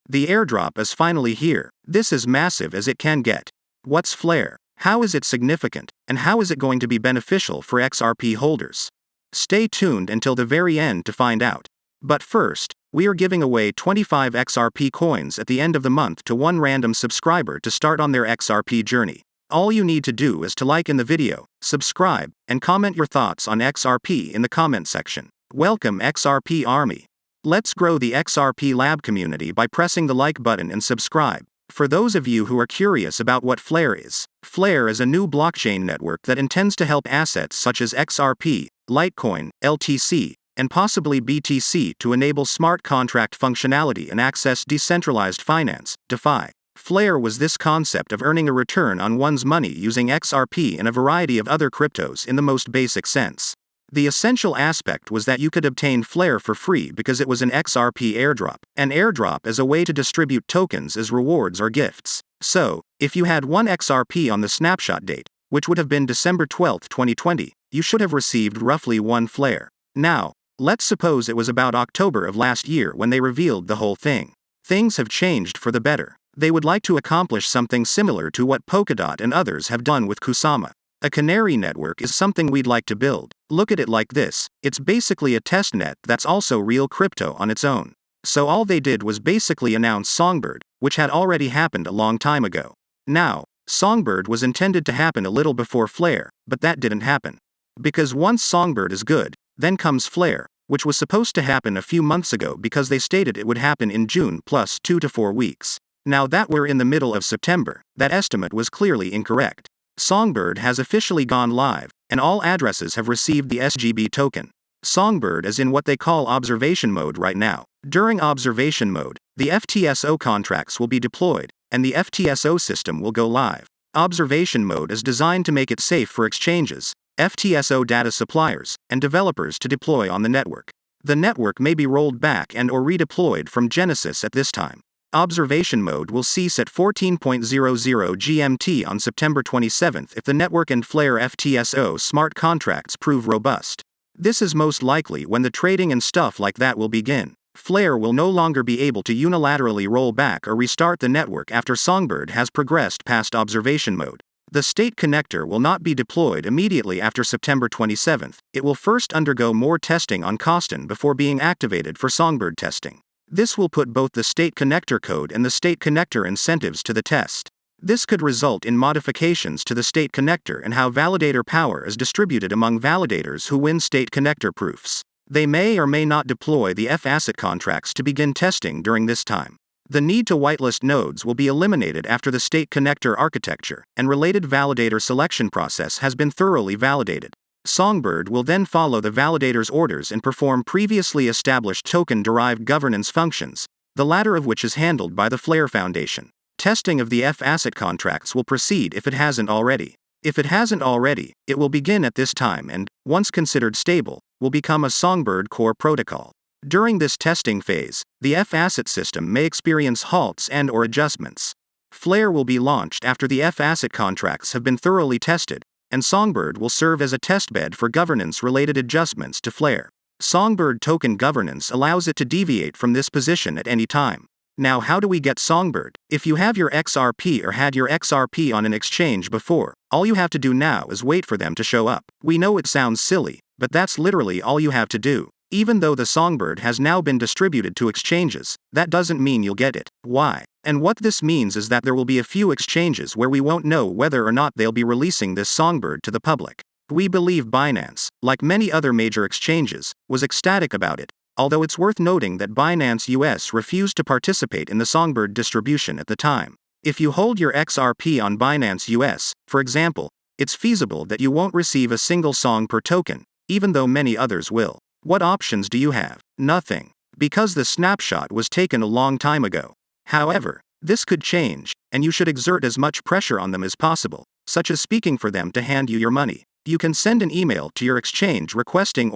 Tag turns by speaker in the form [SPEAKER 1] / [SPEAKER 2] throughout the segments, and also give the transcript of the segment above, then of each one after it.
[SPEAKER 1] The airdrop is finally here. This is massive as it can get. What's Flare? How is it significant? And how is it going to be beneficial for XRP holders? Stay tuned until the very end to find out. But first, we are giving away 25 XRP coins at the end of the month to one random subscriber to start on their XRP journey. All you need to do is to like in the video, subscribe, and comment your thoughts on XRP in the comment section. Welcome XRP Army. Let's grow the XRP Lab community by pressing the like button and subscribe. For those of you who are curious about what Flare is a new blockchain network that intends to help assets such as XRP, Litecoin, LTC, and possibly BTC to enable smart contract functionality and access decentralized finance, DeFi. Flare was this concept of earning a return on one's money using XRP and a variety of other cryptos in the most basic sense. The essential aspect was that you could obtain Flare for free because it was an XRP airdrop. An airdrop is a way to distribute tokens as rewards or gifts. So, if you had one XRP on the snapshot date, which would have been December 12, 2020, you should have received roughly one Flare. Now, let's suppose it was about October of last year when they revealed the whole thing. Things have changed for the better. They would like to accomplish something similar to what Polkadot and others have done with Kusama. A canary network is something we'd like to build. Look at it like this, it's basically a testnet that's also real crypto on its own. So all they did was basically announce Songbird, which had already happened a long time ago. Now, Songbird was intended to happen a little before Flare, but that didn't happen. Because once Songbird is good, then comes Flare, which was supposed to happen a few months ago because they stated it would happen in June plus 2 to 4 weeks. Now that we're in the middle of September, that estimate was clearly incorrect. Songbird has officially gone live, and all addresses have received the SGB token. Songbird is in what they call observation mode right now. During observation mode, the FTSO contracts will be deployed, and the FTSO system will go live. Observation mode is designed to make it safe for exchanges, FTSO data suppliers, and developers to deploy on the network. The network may be rolled back and/or redeployed from Genesis at this time. Observation mode will cease at 14:00 GMT on September 27 if the network and Flare FTSO smart contracts prove robust. This is most likely when the trading and stuff like that will begin. Flare will no longer be able to unilaterally roll back or restart the network after Songbird has progressed past observation mode. The state connector will not be deployed immediately after September 27. It will first undergo more testing on Coston before being activated for Songbird testing. This will put both the state connector code and the state connector incentives to the test. This could result in modifications to the state connector and how validator power is distributed among validators who win state connector proofs. They may or may not deploy the F-asset contracts to begin testing during this time. The need to whitelist nodes will be eliminated after the state connector architecture and related validator selection process has been thoroughly validated. Songbird will then follow the validator's orders and perform previously established token-derived governance functions, the latter of which is handled by the Flare Foundation. Testing of the F-asset contracts will proceed if it hasn't already. If it hasn't already, it will begin at this time and, once considered stable, will become a Songbird core protocol. During this testing phase, the F-asset system may experience halts and/or adjustments. Flare will be launched after the F-asset contracts have been thoroughly tested, and Songbird will serve as a testbed for governance-related adjustments to Flare. Songbird token governance allows it to deviate from this position at any time. Now how do we get Songbird? If you have your XRP or had your XRP on an exchange before, all you have to do now is wait for them to show up. We know it sounds silly, but that's literally all you have to do. Even though the Songbird has now been distributed to exchanges, that doesn't mean you'll get it. Why? And what this means is that there will be a few exchanges where we won't know whether or not they'll be releasing this Songbird to the public. We believe Binance, like many other major exchanges, was ecstatic about it, although it's worth noting that Binance US refused to participate in the Songbird distribution at the time. If you hold your XRP on Binance US, for example, it's feasible that you won't receive a single song per token, even though many others will. What options do you have? Nothing. Because the snapshot was taken a long time ago. However, this could change, and you should exert as much pressure on them as possible, such as speaking for them to hand you your money. You can send an email to your exchange requesting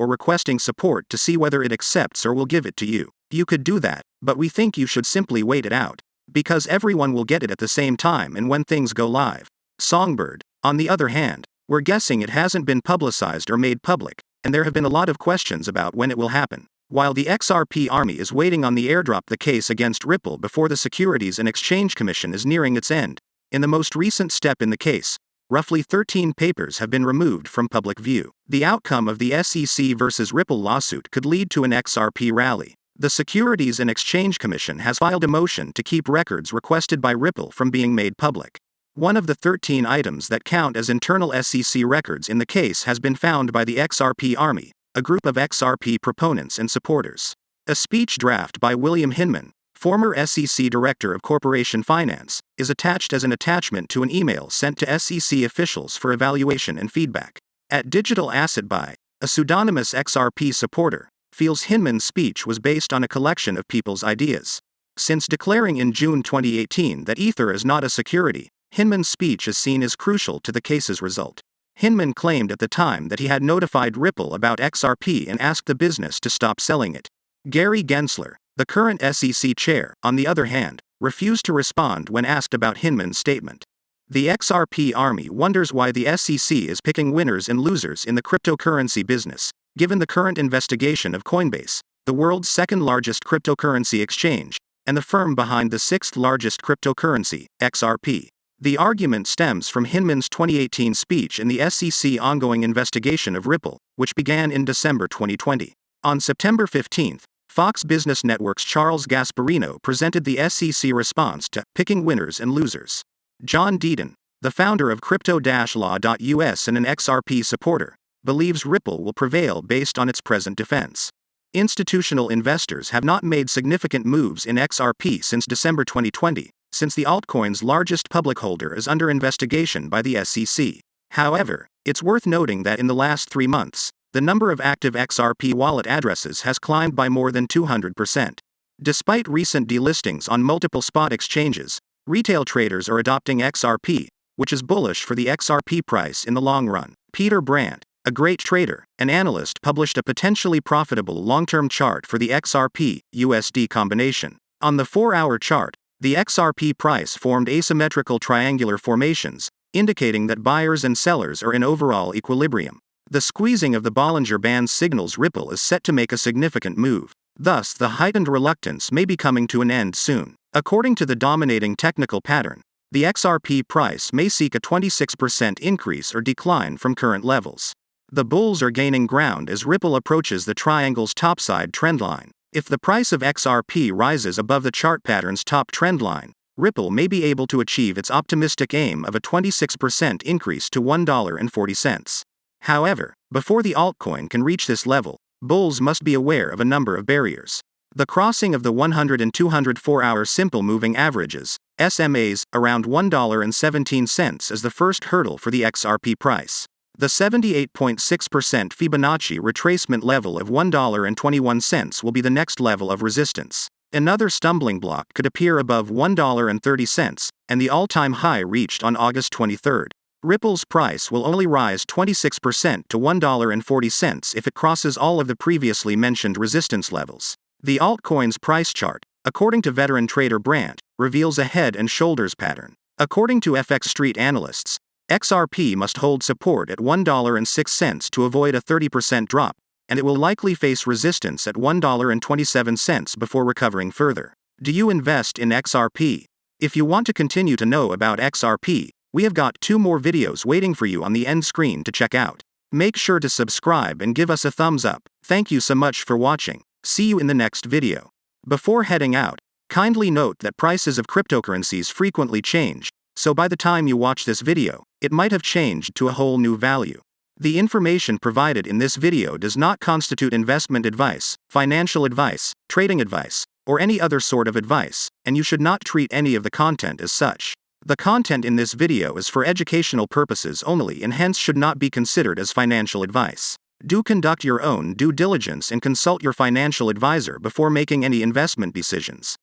[SPEAKER 1] support to see whether it accepts or will give it to you. You could do that, but we think you should simply wait it out. Because everyone will get it at the same time and when things go live. Songbird, on the other hand, we're guessing it hasn't been publicized or made public, and there have been a lot of questions about when it will happen. While the XRP Army is waiting on the airdrop, the case against Ripple before the Securities and Exchange Commission is nearing its end. In the most recent step in the case, roughly 13 papers have been removed from public view. The outcome of the SEC versus Ripple lawsuit could lead to an XRP rally. The Securities and Exchange Commission has filed a motion to keep records requested by Ripple from being made public. One of the 13 items that count as internal SEC records in the case has been found by the XRP Army, a group of XRP proponents and supporters. A speech draft by William Hinman, former SEC Director of Corporation Finance, is attached as an attachment to an email sent to SEC officials for evaluation and feedback. At Digital Asset Buy, a pseudonymous XRP supporter feels Hinman's speech was based on a collection of people's ideas. Since declaring in June 2018 that Ether is not a security, Hinman's speech is seen as crucial to the case's result. Hinman claimed at the time that he had notified Ripple about XRP and asked the business to stop selling it. Gary Gensler, the current SEC chair, on the other hand, refused to respond when asked about Hinman's statement. The XRP Army wonders why the SEC is picking winners and losers in the cryptocurrency business, given the current investigation of Coinbase, the world's second-largest cryptocurrency exchange, and the firm behind the sixth-largest cryptocurrency, XRP. The argument stems from Hinman's 2018 speech in the SEC ongoing investigation of Ripple, which began in December 2020. On September 15, Fox Business Network's Charles Gasparino presented the SEC response to "Picking Winners and Losers." John Deaton, the founder of Crypto-Law.us and an XRP supporter, believes Ripple will prevail based on its present defense. Institutional investors have not made significant moves in XRP since December 2020, since the altcoin's largest public holder is under investigation by the SEC. However, it's worth noting that in the last 3 months, the number of active XRP wallet addresses has climbed by more than 200%. Despite recent delistings on multiple spot exchanges, retail traders are adopting XRP, which is bullish for the XRP price in the long run. Peter Brandt, a great trader and analyst, published a potentially profitable long-term chart for the XRP-USD combination. On the 4-hour chart, the XRP price formed asymmetrical triangular formations, indicating that buyers and sellers are in overall equilibrium. The squeezing of the Bollinger Band signals Ripple is set to make a significant move. Thus, the heightened reluctance may be coming to an end soon. According to the dominating technical pattern, the XRP price may seek a 26% increase or decline from current levels. The bulls are gaining ground as Ripple approaches the triangle's topside trendline. If the price of XRP rises above the chart pattern's top trendline, Ripple may be able to achieve its optimistic aim of a 26% increase to $1.40. However, before the altcoin can reach this level, bulls must be aware of a number of barriers. The crossing of the 100 and 204-hour simple moving averages, SMAs, around $1.17 is the first hurdle for the XRP price. The 78.6% Fibonacci retracement level of $1.21 will be the next level of resistance. Another stumbling block could appear above $1.30, and the all-time high reached on August 23. Ripple's price will only rise 26% to $1.40 if it crosses all of the previously mentioned resistance levels. The altcoin's price chart, according to veteran trader Brandt, reveals a head and shoulders pattern. According to FX Street analysts, XRP must hold support at $1.06 to avoid a 30% drop, and it will likely face resistance at $1.27 before recovering further. Do you invest in XRP? If you want to continue to know about XRP, we have got 2 more videos waiting for you on the end screen to check out. Make sure to subscribe and give us a thumbs up. Thank you so much for watching. See you in the next video. Before heading out, kindly note that prices of cryptocurrencies frequently change, so by the time you watch this video, it might have changed to a whole new value. The information provided in this video does not constitute investment advice, financial advice, trading advice, or any other sort of advice, and you should not treat any of the content as such. The content in this video is for educational purposes only and hence should not be considered as financial advice. Do conduct your own due diligence and consult your financial advisor before making any investment decisions.